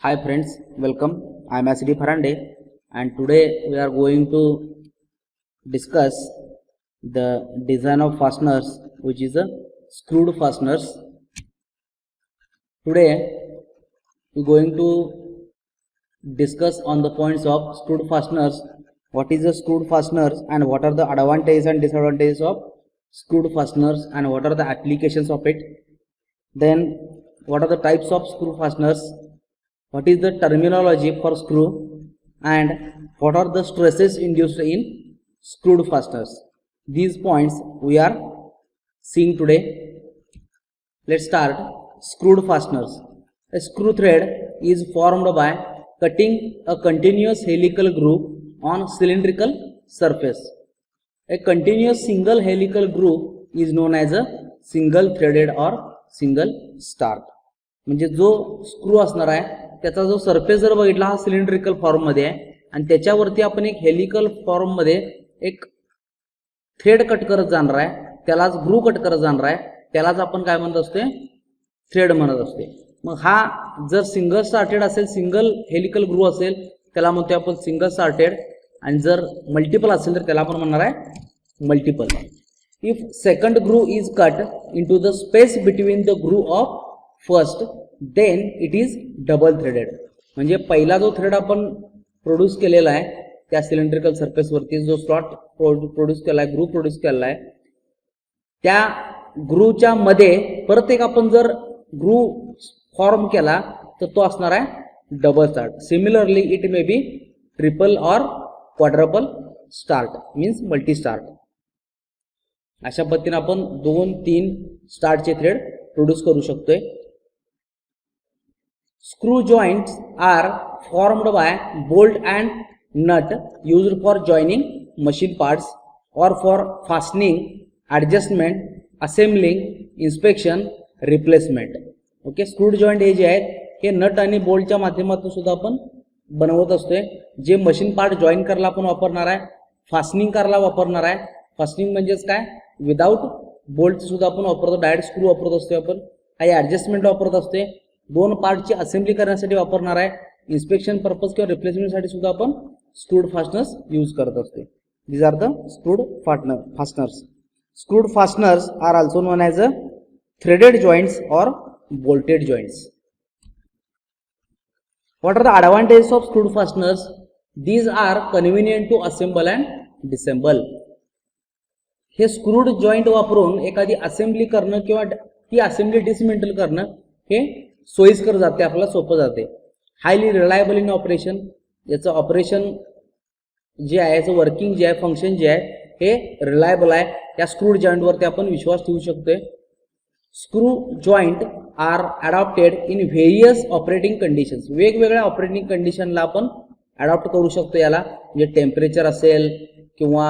Hi friends, welcome. I am S.D. Farande and today we are going to discuss the design of fasteners, which is a screwed fasteners. Today we are going to discuss on the points of screwed fasteners. What is a screwed fasteners and what are the advantages and disadvantages of screwed fasteners and what are the applications of it. Then what are the types of screw fasteners, what is the terminology for screw, and what are the stresses induced in screwed fasteners. These points we are seeing today. Let's start. Screwed fasteners. A screw thread is formed by cutting a continuous helical groove on cylindrical surface. A continuous single helical groove is known as a single threaded or single start. म्हणजे जो screw असणार आहे त्याचा जो surface जर बघितला हा cylindrical form मध्ये आहे आणि त्याच्यावरती आपण एक हेलिकल फॉर्म मध्ये एक थ्रेड कट करत जाणार आहे, त्यालाच ग्रू कट करत जाणार आहे, त्यालाच आपण काय म्हणत असते, थ्रेड म्हणत असते. मग हा जर सिंगल स्टार्टेड असेल, सिंगल हेलिकल ग्रू असेल त्याला म्हणतो आपण सिंगल स्टार्टेड, आणि जर मल्टिपल असेल तर त्याला आपण म्हणणार आहे multiple. If second groove is cut into the space between the groove of first then it is double threaded. म्हणजे पहिला जो थ्रेड आपण प्रोड्यूस केलेला आहे त्या सिलेंड्रिकल सरफेस वरती जो स्लॉट प्रोड्यूस केला आहे, ग्रू प्रोड्यूस केला आहे, त्या ग्रूच्या मध्ये परत एक आपण जर ग्रू फॉर्म केला तर तो असणार आहे double start. Similarly it may be triple or quadruple start means multi start. अशा पद्धतीने आपण 2-3 स्टार्टचे थ्रेड प्रोड्यूस करू शकतोय. Screw joints are formed by bolt and nut used for joining machine parts or for fastening, adjustment, assembling, inspection, replacement. Okay, screwed joint हे जे आहेत हे nut आणि बोल्टच्या माध्यमातून सुद्धा आपण बनवत असतोय. जे मशीन पार्ट जॉईन करायला आपण वापरणार आहे, फास्टनिंग करायला वापरणार आहे. फास्टनिंग म्हणजेच काय, विदाउट बोल्ट सुद्धा आपण वापरतो, डायरेक्ट स्क्रू वापरत असतोय आपण. काही ऍडजस्टमेंट वापरत असतोय, दोन पार्टची असेंब्ली करण्यासाठी वापरणार आहे, इन्स्पेक्शन पर्पज किंवा रिप्लेसमेंटसाठी सुद्धा आपण स्क्रूड फास्टनर्स यूज करत असतो. These are the screwed fasteners. Screwed fasteners are also known as a threaded joints or bolted joints. What are the advantages of screwed fasteners? These are convenient to assemble and disassemble. हे screwed joint वापरून एखादी assembly करणं किंवा ती assembly dismantle करणं हे सोयीस्कर जाते, आपल्याला सोपं जाते. Highly reliable in operation. याचं ऑपरेशन जे आहे, याचं वर्किंग जे आहे, फंक्शन जे आहे हे रिलायबल आहे. त्या स्क्रूड जॉइंटवरती आपण विश्वास ठेवू शकतोय. Screw joint are adopted in various operating conditions. वेगवेगळ्या ऑपरेटिंग कंडिशनला आपण अडॉप्ट करू शकतो याला. म्हणजे टेम्परेचर असेल किंवा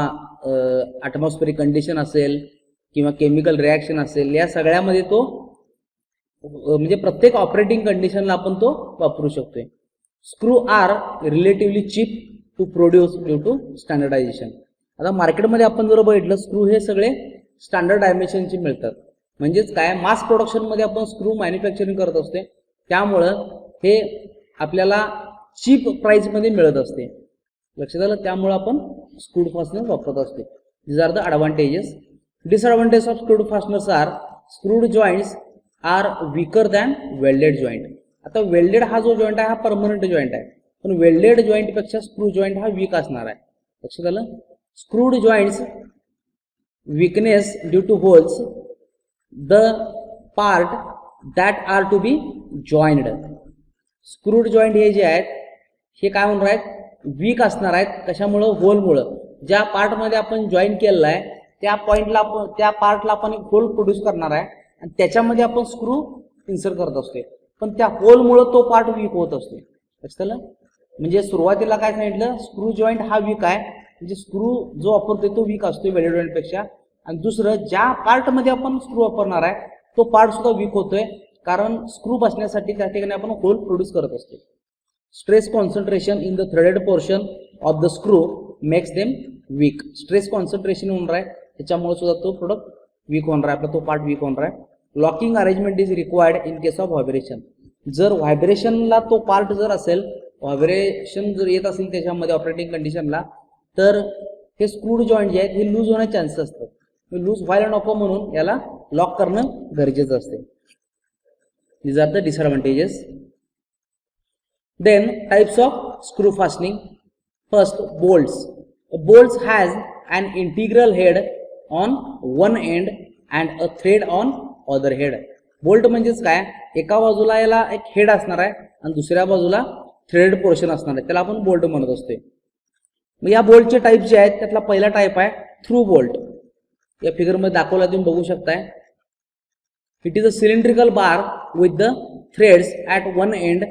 ॲटमॉस्फेरिक कंडिशन असेल किंवा केमिकल रिॲक्शन असेल, या सगळ्यामध्ये तो म्हणजे प्रत्येक ऑपरेटिंग कंडिशनला आपण तो वापरू शकतोय. Screw are relatively cheap to produce due to standardisation. आता मार्केटमध्ये आपण जर बघितलं, स्क्रू हे सगळे स्टँडर्ड डायमेन्शनचे मिळतात. म्हणजेच काय, मास प्रोडक्शनमध्ये आपण स्क्रू मॅन्युफॅक्चरिंग करत असते, त्यामुळं हे आपल्याला चीप प्राइसमध्ये मिळत असते. लक्षात आलं, त्यामुळे आपण स्क्रूड फास्टनर वापरत असते. These are the advantages. Disadvantage of screwed fasteners are screwed joints are weaker than welded joint. आता वेल्डेड हा जो जॉइंट आहे हा परमनंट जॉइंट आहे, पण वेल्डेड जॉइंट पेक्षा स्क्रू जॉइंट हा वीक असणार आहे. लक्षात आलं. Screwed joints weakness due to holes the part that are to be joined. Screwed joint हे जे आहेत हे काय म्हणणार आहेत, वीक असणार आहेत. कशामुळं, होलमुळं. ज्या पार्टमध्ये आपण जॉईन केलेला आहे त्या पॉइंटला त्या पार्टला आपण एक होल प्रोड्यूस करणार आहे आणि त्याच्यामध्ये आपण स्क्रू इन्सर्ट करत असतो, पण त्या होलमुळे तो पार्ट वीक होत असतो. लक्षात आलं. म्हणजे सुरुवातीला काय सांगितलं, स्क्रू जॉईंट हा वीक आहे, म्हणजे स्क्रू जो वापरतोय तो वीक असतो वेल्डेड जॉईंट पेक्षा. आणि दुसरं, ज्या पार्टमध्ये आपण स्क्रू वापरणार आहे तो पार्ट सुद्धा वीक होतोय, कारण स्क्रू बसण्यासाठी त्या ठिकाणी आपण होल प्रोड्यूस करत असतो. Stress concentration in the threaded portion of the screw makes them weak. Stress concentration होणार आहे, त्याच्यामुळे सुद्धा तो प्रोडक्ट वीक होणार आहे, आपला तो पार्ट वीक होणार आहे. Locking arrangement is required in case of vibration. जर व्हायब्रेशनला तो पार्ट जर असेल, व्हायब्रेशन जर येत असेल त्याच्यामध्ये ऑपरेटिंग कंडिशनला, तर हे स्क्रूड जॉईंट जे आहेत हे लूज होण्याचे चान्सेस असतात. लूज व्हायला नको म्हणून याला लॉक करणं गरजेचं असते. These are the disadvantages. Then types of screw fastening. First, bolts. A bolt has an integral head on one end and a thread on other head. Bolt म्हणजेच काय, एका बाजूला याला एक हेड असणार आहे आणि दुसऱ्या बाजूला थ्रेड पोर्शन असणार आहे, त्याला आपण बोल्ट म्हणत असतोय. मग या बोल्टचे टाईप जे आहेत त्यातला पहिला टाईप आहे थ्रू बोल्ट. या फिगरमध्ये दाखवला तुम्ही बघू शकताय. It is a cylindrical bar with the threads at one end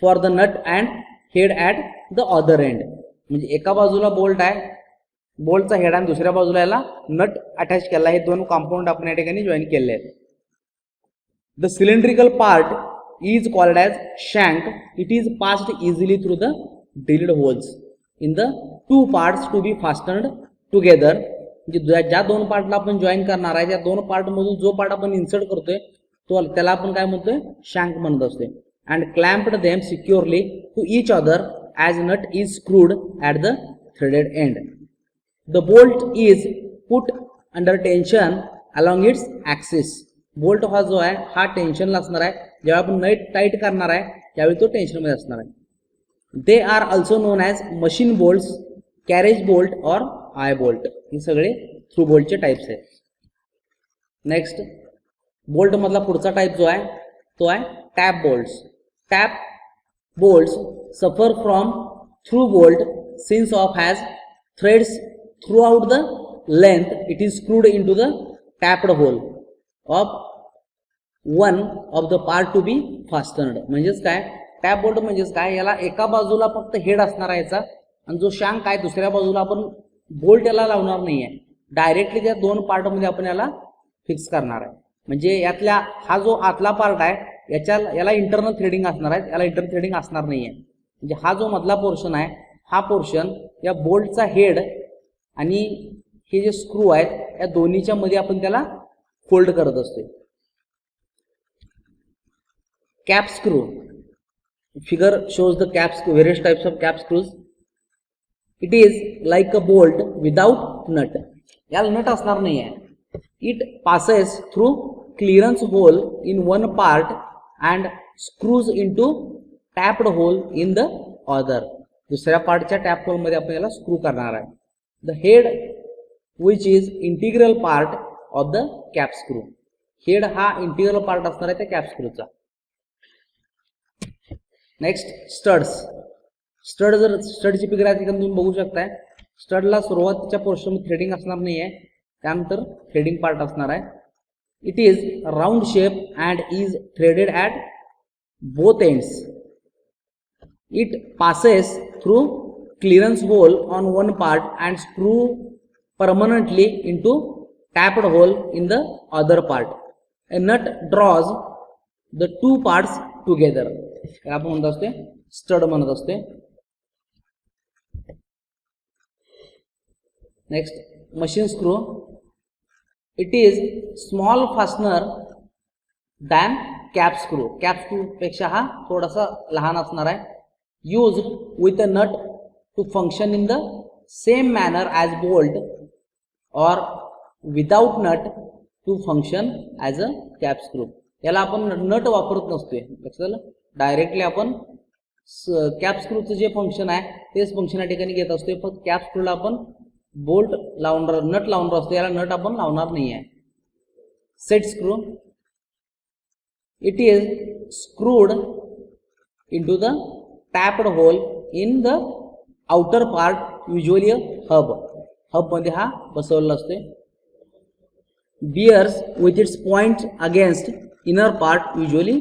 for the nut and head at the other end. म्हणजे एका बाजूला बोल्ट आहे, बोल्टचा हेड आणि दुसऱ्या बाजूला याला नट अटॅच केला. हे दोन कंपाऊंड आपण या ठिकाणी जॉईन केले आहेत. The cylindrical part is called as shank. It is passed easily through the drilled holes in the two parts to be fastened together. म्हणजे ज्या दोन पार्टला आपण जॉईन करणार आहे त्या दोन पार्ट मधून जो पार्ट आपण इन्सर्ट करतोय तो त्याला आपण काय म्हणतोय, शँक म्हणत असतोय. And clamped them securely to each other as nut is screwed at the threaded end. The bolt is put under tension along its axis. Bolt हा जो आहे हा टेन्शनला असणार आहे. जेव्हा आपण नट टाईट करणार आहे त्यावेळी तो टेन्शनमध्ये असणार आहे. They are also known as machine bolts, carriage bolt और आय बोल्ट. हे सगळे थ्रू बोल्टचे टाइप्स आहेत. नेक्स्ट, बोल्ट मधला पुढचा टाइप जो आहे तो आहे tap bolts. Tap bolts suffer from through bolt since of has threads through out the length. It is screwed in to the tapped hole of one of the part to be fastened. म्हणजेच काय, tap bolt म्हणजेच काय, याला एका बाजूला फक्त head असणार आहे याचा आणि जो शँक आहे दुसऱ्या बाजूला आपण बोल्ट याला लावणार नाही आहे, डायरेक्टली त्या दोन पार्टमध्ये आपण याला फिक्स करणार आहे. म्हणजे यातल्या हा जो आतला पार्ट आहे याला इंटरनल थ्रेडिंग असणार आहे, याला इंटरनल थ्रेडिंग असणार नाही आहे. म्हणजे हा जो मधला पोर्शन आहे हा पोर्शन या बोल्टचा हेड आणि हे जे स्क्रू आहेत या दोन्हीच्या मध्ये आपण त्याला फोल्ड करत असतो. Cap screw. Figure shows the cap screw, various types of cap screws. It is like a bolt without nut. याला नट असणार नाही आहे. It passes through clearance hole in one part and screws into tapped hole in the other. दुसऱ्या पार्टच्या tap hole मध्ये आपण याला screw करणार आहे. The head which is integral part of the cap screw. Head हा इंटिग्रल पार्ट असणार आहे त्या कॅप स्क्रूचा. Next, studs. स्टडची फिगर आहे तुम्ही बघू शकताय. स्टडला सुरुवातीच्या पोर्शन थ्रेडिंग असणार नाही आहे, त्यानंतर थ्रेडिंग पार्ट असणार आहे. It is round shape and is threaded at both ends. It passes through clearance hole on one part and screw permanently into tapped hole in the other part. A nut draws the two parts together. आपण म्हणत असते stud म्हणत असते. Next, machine screw. It is small fastener than cap screw. Cap screw पेक्षा हा थोडासा लहान असणार आहे. Use with a nut to function in the same manner as bolt or without nut to function as a cap screw. याला आपण nut वापरत नसतोय, लक्षात आलं. डायरेक्टली आपण कॅप स्क्रूचं जे फंक्शन आहे तेच फंक्शन या ठिकाणी घेत असतोय. फक्त कॅप स्क्रूला आपण बोल्ट लावणार, नट लावणार असतो, याला नट आपण लावणार नाही आहे. Set screw. It is screwed into the tapped hole in the outer part, usually a hub. Hub मध्ये हा बसवलेला असतोय. Bears with its point against inner part, usually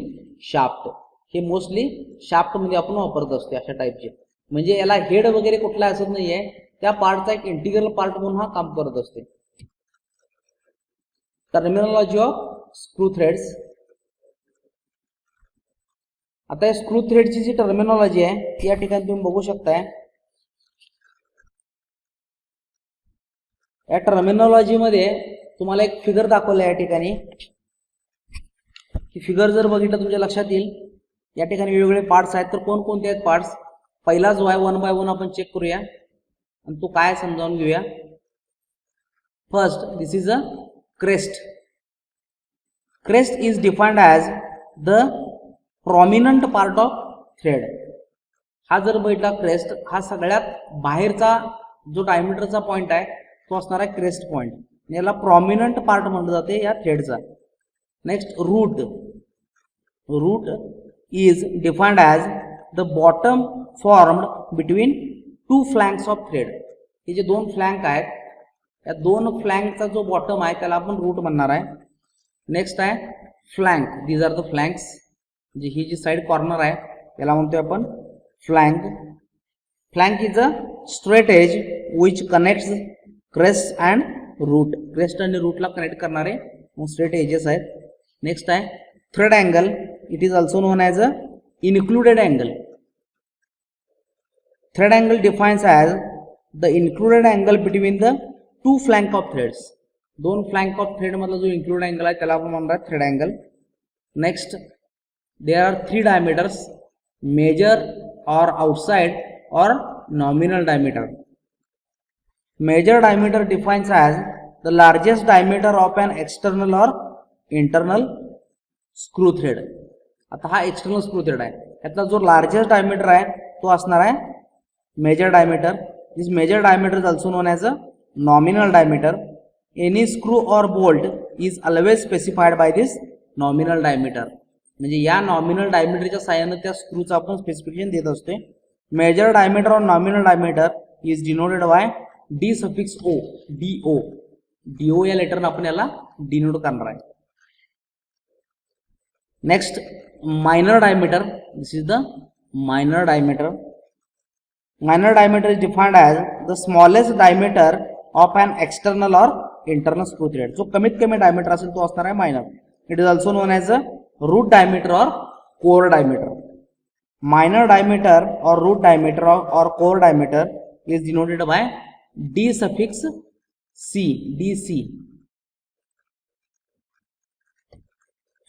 shaft. हे मोस्टली शाफ्ट मध्ये आपण वापरत असतो अशा टाईपचे. म्हणजे याला हेड वगैरे कुठला असत नाहीये, त्या पार्टचा एक इंटिग्रल पार्ट म्हणून हा काम करत असते. Terminology of screw threads. आता या स्क्रू थ्रेडची जी टर्मिनॉलॉजी आहे ती या ठिकाणी तुम्ही बघू शकताय. या टर्मिनॉलॉजी मध्ये तुम्हाला एक फिगर दाखवलं या ठिकाणी. ही फिगर जर बघितलं तुमच्या लक्षात येईल. या ठिकाणी वेगवेगळे पार्ट्स आहेत. तर कोणकोणते आहेत पार्ट्स? पहिला जो आहे 1 बाय 1 आपण चेक करूया आणि तो काय समजावून घेऊया. First, this is a crest. Crest is defined as the prominent part of thread. हा जर बघितला क्रेस्ट, हा सगळ्यात बाहेरचा जो डायमीटरचा पॉइंट आहे तो असणार आहे क्रेस्ट पॉइंट. याला प्रॉमिनंट पार्ट म्हटलं जाते या थ्रेडचा. Next, root. Root is defined as the bottom formed between two flanks of thread. हे जे दोन फ्लँक आहेत या दोन फ्लँकचा जो बॉटम आहे त्याला आपण रूट म्हणणार आहे. नेक्स्ट आहे flank. These are the flanks. जी ही जी साइड कॉर्नर आहे याला म्हणतोय आपण flank. Flank is a straight edge which connects crest and root. Crest आणि रूटला कनेक्ट करणारे स्ट्रेट एजेस आहेत. नेक्स्ट आहे thread angle. It is also known as a included angle. Thread angle defines as the included angle between the two flank of threads. दोन flank of thread मधला जो included angle आहे त्याला आपण म्हणणार thread angle. Next, there are three diameters: major or outside or nominal diameter. Major diameter defines as the largest diameter of an external or internal screw thread. आता हा external screw thread आहे. यातला जो largest diameter आहे तो असणार आहे major diameter. This major diameter is also known as a nominal diameter. Any screw or bolt is always specified by this nominal diameter. म्हणजे या नॉमिनल डायमीटरच्या साहाय्याने त्या स्क्रूचं आपण स्पेसिफिकेशन देत असतो. मेजर डायमीटर और nominal diameter is denoted by D suffix O. DO. DO या लेटरनं आपण याला डिनोट करणार आहे. Next, minor diameter. This is the minor diameter. Minor diameter is defined as the smallest diameter of an external or internal screw thread. जो कमीत कमी diameter असेल तो असणार आहे minor. It is also known as a root diameter or core diameter. Minor diameter or root diameter or core diameter is denoted by D suffix C. DC.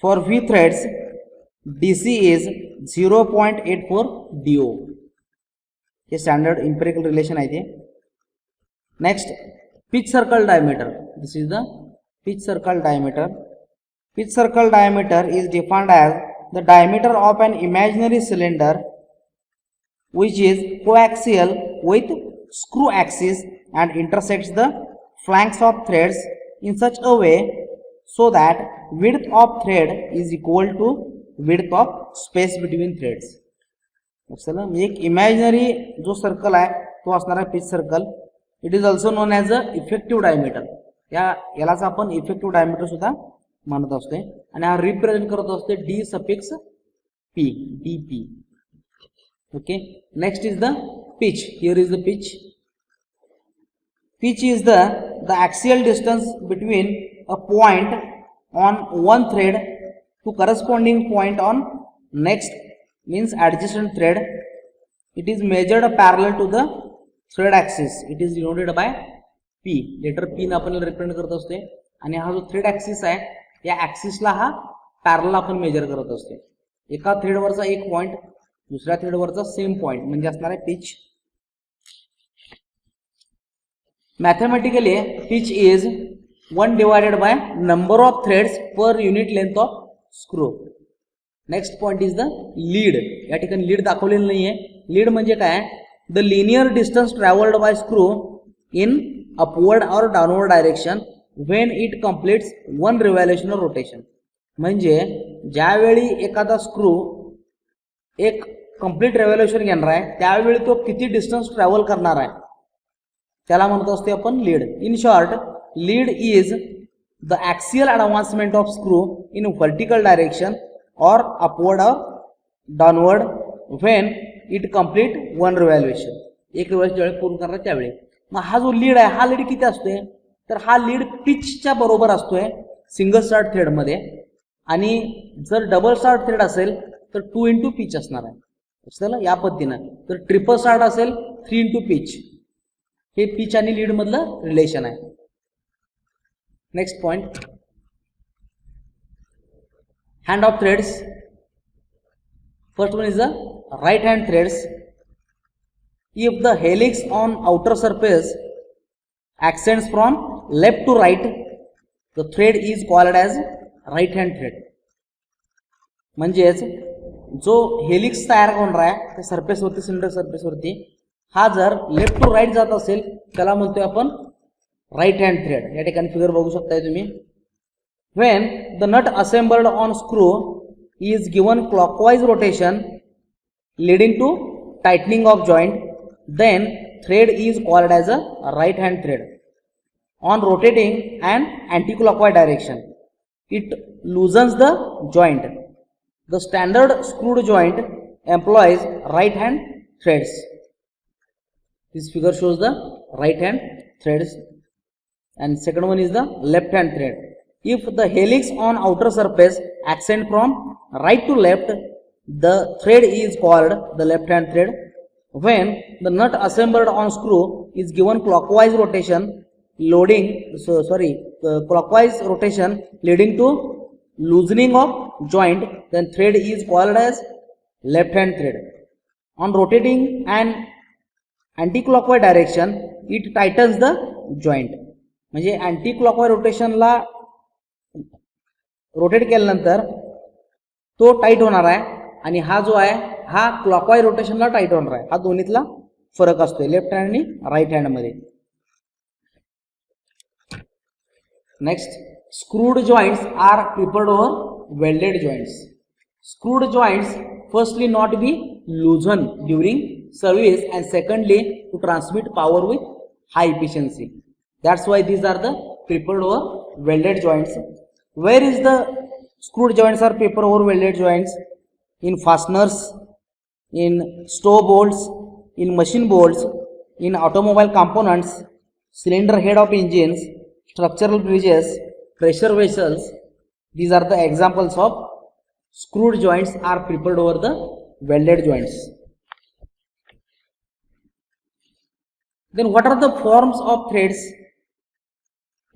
For V threads, DC is 0.84 DO. हे standard empirical relation आहे ते. Next, pitch circle diameter. This is the pitch circle diameter. Pitch circle diameter is defined as the diameter of an imaginary cylinder which is coaxial with screw axis and intersects the flanks of threads in such a way so that width of thread is equal to width of space between threads. चला, एक imaginary जो circle आहे तो असणार आहे pitch circle. It is also known as a effective diameter. यालाच आपण effective diameter सुद्धा म्हणत असतोय आणि हा रिप्रेझेंट करत असते D suffix P. D P. Okay. Next is the pitch. Here is the pitch. Pitch is the axial distance between a point on one thread to corresponding point on next, means adjacent thread. It is measured parallel to the thread axis. It is denoted by P. Letter P ने आपण represent करत असते आणि हा जो thread axis आहे या ॲक्सिसला हा पॅरलल आपण मेजर करत असते. एका थ्रेडवरचा एक पॉइंट दुसऱ्या थ्रेडवरचा सेम पॉइंट म्हणजे असणार आहे pitch. Mathematically, pitch is 1 divided by number of threads per unit length of screw. Next point is the lead. या ठिकाणी लीड दाखवलेलं नाहीये. लीड म्हणजे काय? The linear distance traveled by screw in upward or downward direction when it completes one revolution or rotation. म्हणजे ज्यावेळी एखादा screw एक कंप्लीट रेव्होल्युशन घेणार आहे त्यावेळी तो किती डिस्टन्स ट्रॅव्हल करणार आहे त्याला म्हणत असते आपण lead. In short, lead is the axial advancement of screw in vertical direction और अपवर्ड और downward when it complete one revolution. एक रिव्हॉल्युशन ज्यावेळी पूर्ण करणार त्यावेळी. मग हा जो लीड आहे हा लीड किती असतोय तर हा लीड पिचच्या बरोबर असतोय सिंगल स्टार्ट थ्रेडमध्ये आणि जर डबल स्टार्ट थ्रेड असेल तर 2 इंटू पिच असणार आहे. चला, या पद्धतीनं. तर ट्रिपल स्टार्ट असेल 3 इंटू पिच. हे पिच आणि लीड मधलं रिलेशन आहे. Next point, hand of threads. First one is the right hand threads. If the helix on outer surface extends from left to right, the thread is called as right hand thread. म्हणजेच जो helix तयार होणार आहे त्या सरफेसवरती, cylinder सरफेसवरती, हा जर left to right जात असेल त्याला म्हणतोय आपण राईट हँड थ्रेड. या ठिकाणी फिगर बघू शकताय तुम्ही. When the nut assembled on screw is given clockwise rotation leading to tightening of joint, then thread is called as a right hand thread. On rotating an anti-clockwise direction, it loosens the joint. The standard screwed joint employs right hand threads. This figure shows the right hand threads, and second one is the left hand thread. If the helix on outer surface extend from right to left, the thread is called the left hand thread. When the nut assembled on screw is given clockwise rotation clockwise rotation leading to loosening of joint, then thread is called as left hand thread. On rotating an anti-clockwise direction, it tightens the joint. म्हणजे anti clockwise रोटेशनला rotate केल्यानंतर तो tight होणार आहे आणि हा जो आहे हा क्लॉकवाइज रोटेशनला टाईट होणार आहे. हा दोन्हीतला फरक असतो लेफ्ट हँड आणि राईट हँड मध्ये. Next, screwed joints are preferred over welded joints. Screwed joints firstly not be loosen during service and secondly to transmit power with high efficiency. That's why these are the preferred over welded joints. Where is the screwed joints are preferred over welded joints? In fasteners, in stow bolts, in machine bolts, in automobile components, cylinder head of engines, structural bridges, pressure vessels. These are the examples of screwed joints are preferred over the welded joints. Then what are the forms of threads?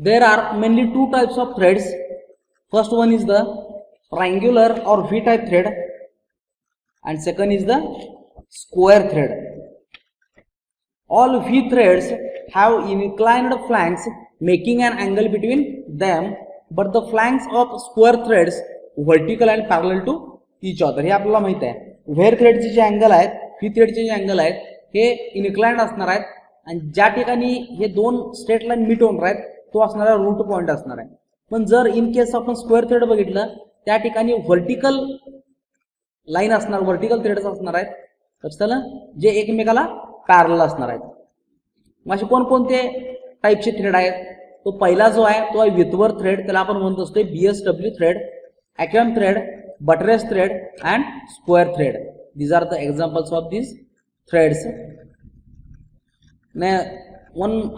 There are mainly two types of threads. First one is the triangular or V-type thread, and second is the square thread. All V threads have inclined flanks making an angle between them, but the flanks of square threads vertical and parallel to each other. हे आपल्याला माहित आहे. Where थ्रेडचे जे angle आहेत, V थ्रेडचे जे angle आहेत, हे inclined असणार आहेत आणि ज्या ठिकाणी हे दोन स्ट्रेट लाईन मीट होणार आहेत तो असणारा रूट पॉइंट असणार आहे. पण जर इन केस आपण स्क्वेअर थ्रेड बघितलं त्या ठिकाणी व्हर्टिकल लाईन असणार, व्हर्टिकल थ्रेड्स असणार आहेत, लक्षात आलं, जे एकमेकाला पॅरलल असणार आहेत. मग असे कोणकोणते टाईपचे थ्रेड आहेत? तो पहिला जो आहे तो आहे विथवर्थ थ्रेड, त्याला आपण म्हणत असतो BSW thread, acme thread, buttress thread and square thread. These are the examples of these threads.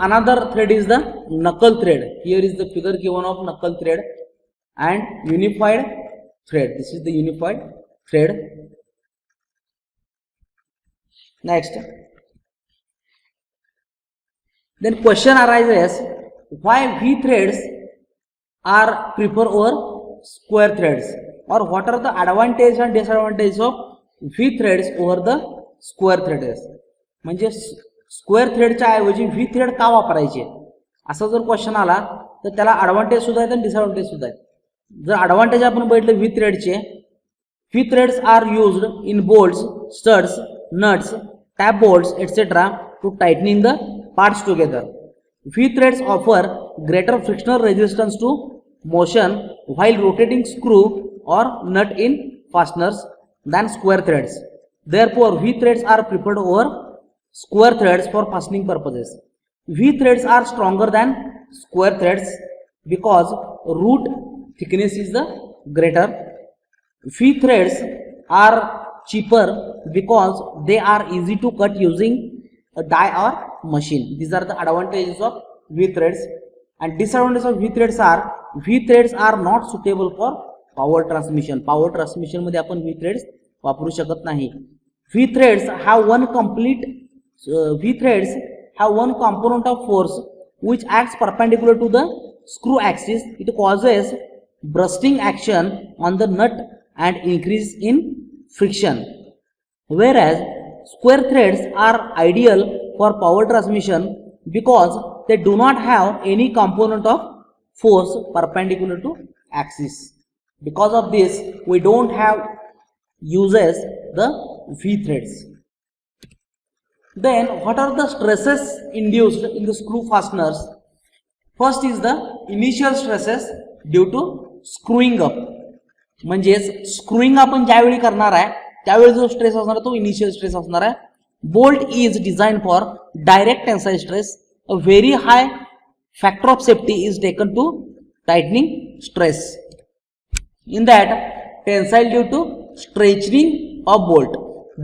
Another thread is the knuckle thread. Here is the figure given of knuckle thread and unified thread. This is the unified thread. Next, then question arises, why V threads are preferred over square threads, or what are the advantages and disadvantages of V threads over the square threads? म्हणजे square थ्रेडच्या ऐवजी V thread का वापरायचे असा जर question आला तर त्याला advantage सुद्धा आहेत आणि डिसएडव्हान्टेज सुद्धा आहेत. जर ॲडव्हान्टेज आपण बघितलं V थ्रेडचे, V threads are used in bolts, studs, nuts, tab bolts, etc. to tightening the parts together. V threads offer greater frictional resistance to motion while rotating screw or nut in fasteners than square threads. Therefore, V threads are preferred over square threads for fastening purposes. V threads are stronger than square threads because root thickness is the greater. V threads are cheaper because they are easy to cut using a die or machine. These are the advantages of V threads. And disadvantages of V threads are V threads are not suitable for power transmission. Power transmission मध्ये आपण V threads वापरू शकत नाही. V threads have one component of force which acts perpendicular to the screw axis. It causes bursting action on the nut and increase in friction, whereas square threads are ideal for power transmission because they do not have any component of force perpendicular to axis. Because of this, we don't have uses the V threads. Then what are the stresses induced in the screw fasteners? First is the initial stresses due to screwing up. म्हणजेच screwing आपण ज्यावेळी करणार आहे त्यावेळी जो stress असणार तो initial stress असणार आहे. Bolt is design for direct tensile stress. A very high factor of safety is taken to tightening stress. In that tensile due to stretching of bolt.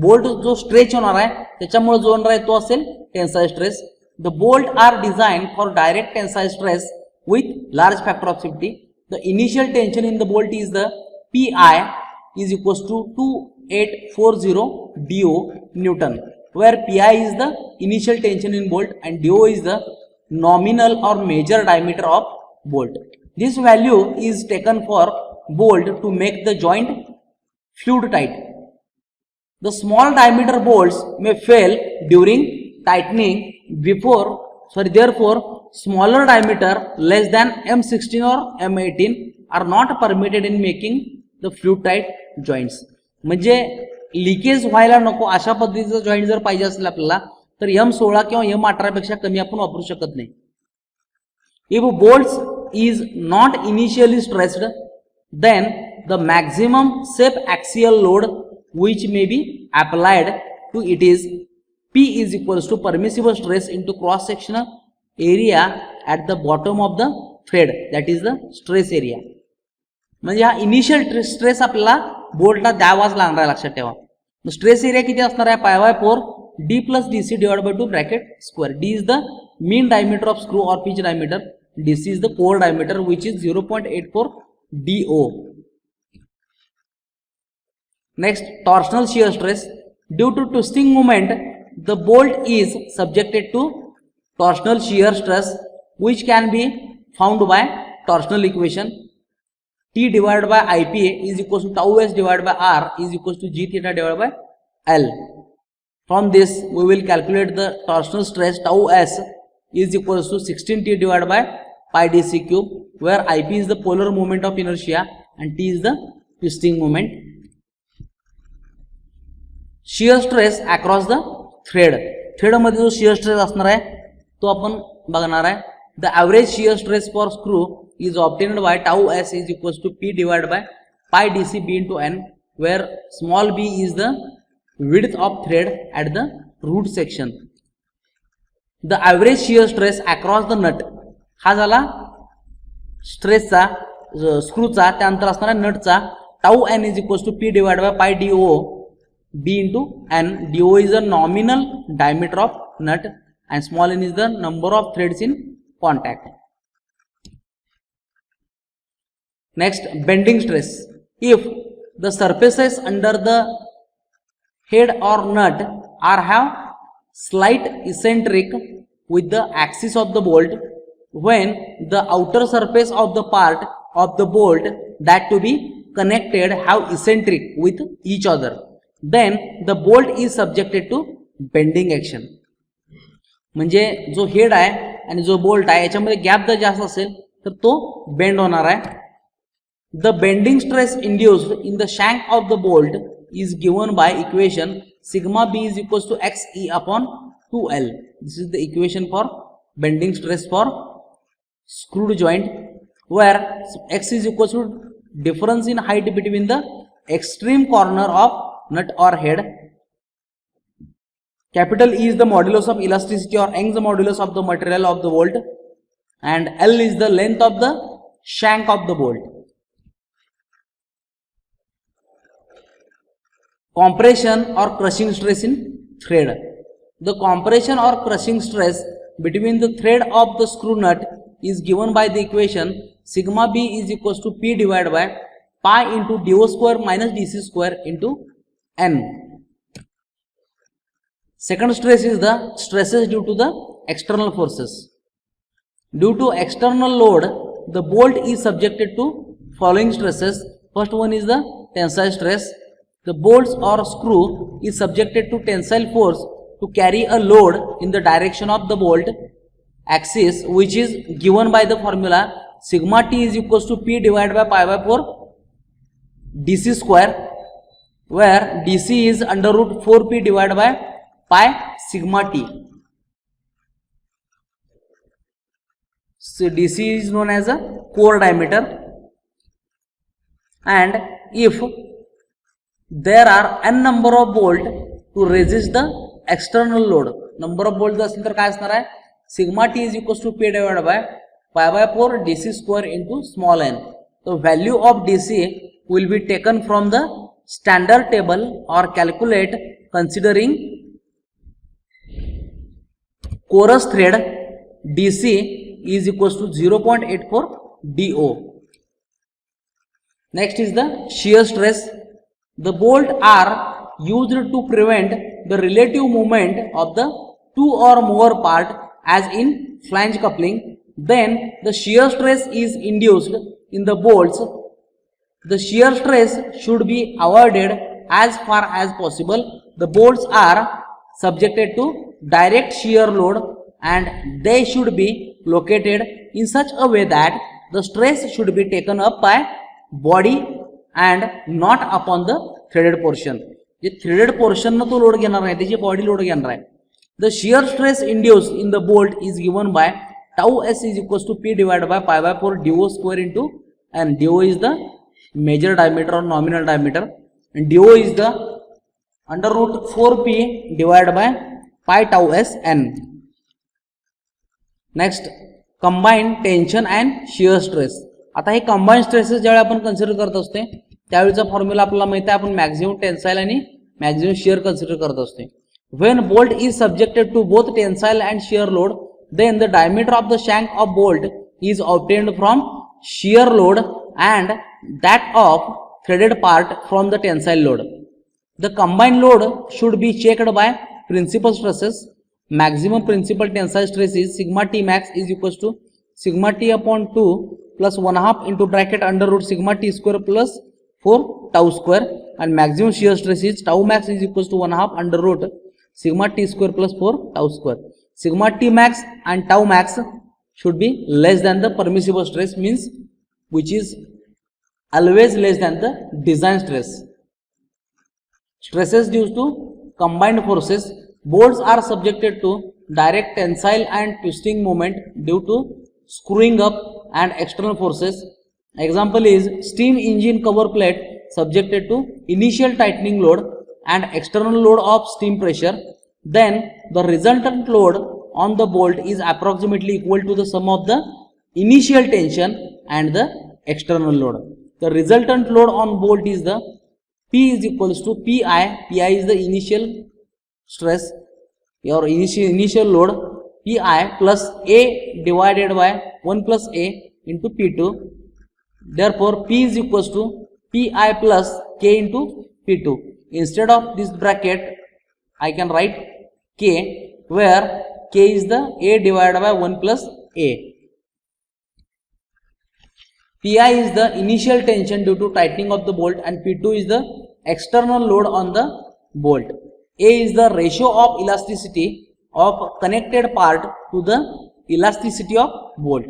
Bolt जो स्ट्रेच होणार आहे त्याच्यामुळे जो होणार आहे तो असेल tensile stress. The bolt are designed for direct tensile stress with large factor of safety. The initial tension in the bolt is the Pi is equals to 2840 DO Newton, where Pi is the initial tension in bolt and DO is the nominal or major diameter of bolt. This value is taken for bolt to make the joint fluid tight. The small diameter bolts may fail during tightening therefore smaller diameter less than M16 or M18 are not permitted in making the fluid tight joints. म्हणजे leakage व्हायला नको अशा पद्धतीचं joint जर पाहिजे असेल आपल्याला तर M16 किंवा M18 पेक्षा कमी आपण वापरू शकत नाही. If bolts is not initially stressed, then the maximum safe axial load which may be applied to it is P is equals to permissible stress into cross sectional area at the bottom of the thread, that is the stress area. म्हणजे हा initial stress आपल्याला बोल्टला द्यावाच लागणार आहे. लक्षात ठेवा stress area किती असणार आहे π/4 d + dc divide by 2 bracket square. d is the mean diameter of screw or pitch diameter. dc is the core diameter which is 0.84 do. Next torsional shear stress. Due to twisting movement the bolt is subjected to torsional shear stress which can be found by torsional equation. T divided by IPA is equals to tau s divided by R is equals to G theta divided by L. From this we will calculate the torsional stress. Tau s is equals to 16T divided by pi dc cube, where IP is the polar moment of inertia and T is the twisting moment. Shear stress across the thread मध्ये जो shear stress असणार आहे तो आपण बघणार आहे. The average shear stress for screw is obtained by tau S is equals to P divide by pi DC B into N, where small B is the width of thread at the root section. The average shear stress across the nut हा झाला स्ट्रेसचा स्क्रूचा. त्यानंतर असणार आहे नटचा. Tau N is equals to P divide by pi D O B into n. do is the nominal diameter of nut and small n is the number of threads in contact. Next, bending stress. If the surfaces under the head or nut are have slight eccentric with the axis of the bolt, when the outer surface of the part of the bolt that to be connected have eccentric with each other, then the bolt is subjected to bending action. म्हणजे जो head आहे आणि जो bolt आहे याच्यामध्ये gap जर जास्त असेल तर तो बेंड होणार आहे. The bending stress induced in the shank of the bolt is given by equation sigma B is equals to X E upon 2L. This is the equation for bending stress for screwed joint, where X is equals to difference in height between the extreme corner of nut or head. Capital E is the modulus of elasticity or Young's modulus of the material of the bolt, and L is the length of the shank of the bolt. Compression or crushing stress in thread. The compression or crushing stress between the thread of the screw nut is given by the equation sigma B is equals to P divided by pi into do square minus dc square into n. Second stress is the stresses due to the external forces. Due to external load, the bolt is subjected to following stresses. First one is the tensile stress. The bolts or screw is subjected to tensile force to carry a load in the direction of the bolt axis, which is given by the formula sigma t is equals to p divided by pi by 4 dc square, where dc is under root 4p divided by pi sigma t. So dc is known as a core diameter, and if there are n number of bolt to resist the external load, number of bolt असेल तर काय असणार आहे, sigma t is equals to p divided by pi by 4 dc square into small n. The value of dc will be taken from the standard table or calculate considering porous thread dc is equals to 0.84 do. Next is the shear stress. The bolt are used to prevent the relative movement of the two or more part as in flange coupling. Then the shear stress is induced in the bolts. The shear stress should be avoided as far as possible. The bolts are subjected to direct shear load and they should be located in such a way that the stress should be taken up by body and not upon the threaded portion. जे threaded portion ना तो load घेणार आहे, त्याची body load घेणार आहे. The shear stress induced in the bolt is given by tau s is equals to p divided by pi by 4 do square into, and do is the major diameter or nominal diameter, and do is the under root 4p divided by pi tau s n. Next, combined tension and shear stress. आता हे combine stresses ज्यावेळी आपण consider करत असते त्यावेळीचा formula आपल्याला माहिती आहे, आपण मॅक्झिमम टेन्साइल आणि मॅक्झिमम शिअर कन्सिडर करत असते. When bolt is subjected to both tensile and shear load, then the diameter of the shank of bolt is obtained from shear load and that of threaded part from the tensile load. The combined load should be checked by principal stresses. Maximum principal tensile stress is sigma t max is equals to sigma t upon 2 plus 1/2 into bracket under root sigma t square plus 4 tau square, and maximum shear stress is tau max is equals to 1/2 under root sigma t square plus 4 tau square. Sigma t max and tau max should be less than the permissible stress, means which is always less than the design stress. Stresses due to combined forces. Bolts are subjected to direct tensile and twisting moment due to screwing up and external forces. Example is steam engine cover plate subjected to initial tightening load and external load of steam pressure. Then the resultant load on the bolt is approximately equal to the sum of the initial tension and the external load. The resultant load on bolt is the P is equals to Pi. Pi is the initial stress or initial load, Pi plus A divided by 1 plus A into P2. Therefore P is equals to Pi plus K into P2. Instead of this bracket I can write K, where K is the A divided by 1 plus A. Pi is the initial tension due to tightening of the bolt and P2 is the external load on the bolt. A is the ratio of elasticity of connected part to the elasticity of bolt.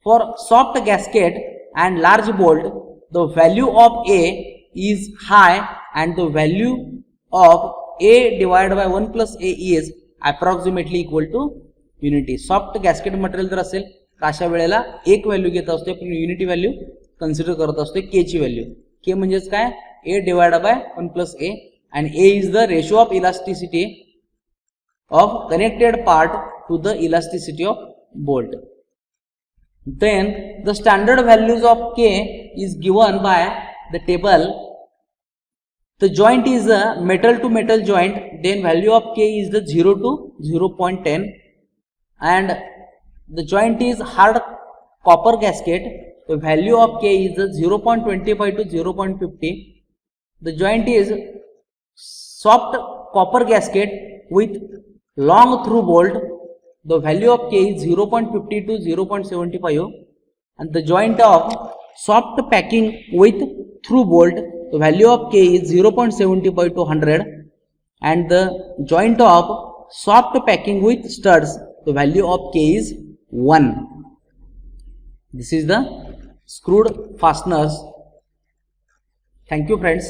For soft gasket and large bolt, the value of A is high and the value of A divided by 1 plus A is approximately equal to unity. Soft gasket material जर असेल तर अशा वेळेला एक value घेत असतो, आपण unity value consider करत असतो, के ची व्हॅल्यू. के म्हणजेच काय, A divided by 1 plus A, and A is the ratio of elasticity of connected part to the elasticity of bolt. Then the standard values of K is given by the table. The joint is a metal to metal joint, then value of K is the 0 to 0.10, and the joint is hard copper gasket, the value of K is the 0.25 to 0.50. The joint is soft copper gasket with long through bolt, the value of K is 0.50 to 0.75, and the joint of soft packing with through bolt, the value of K is 0.75 to 100, and the joint of soft packing with studs, the value of K is 1. This is the screwed fasteners. Thank you friends.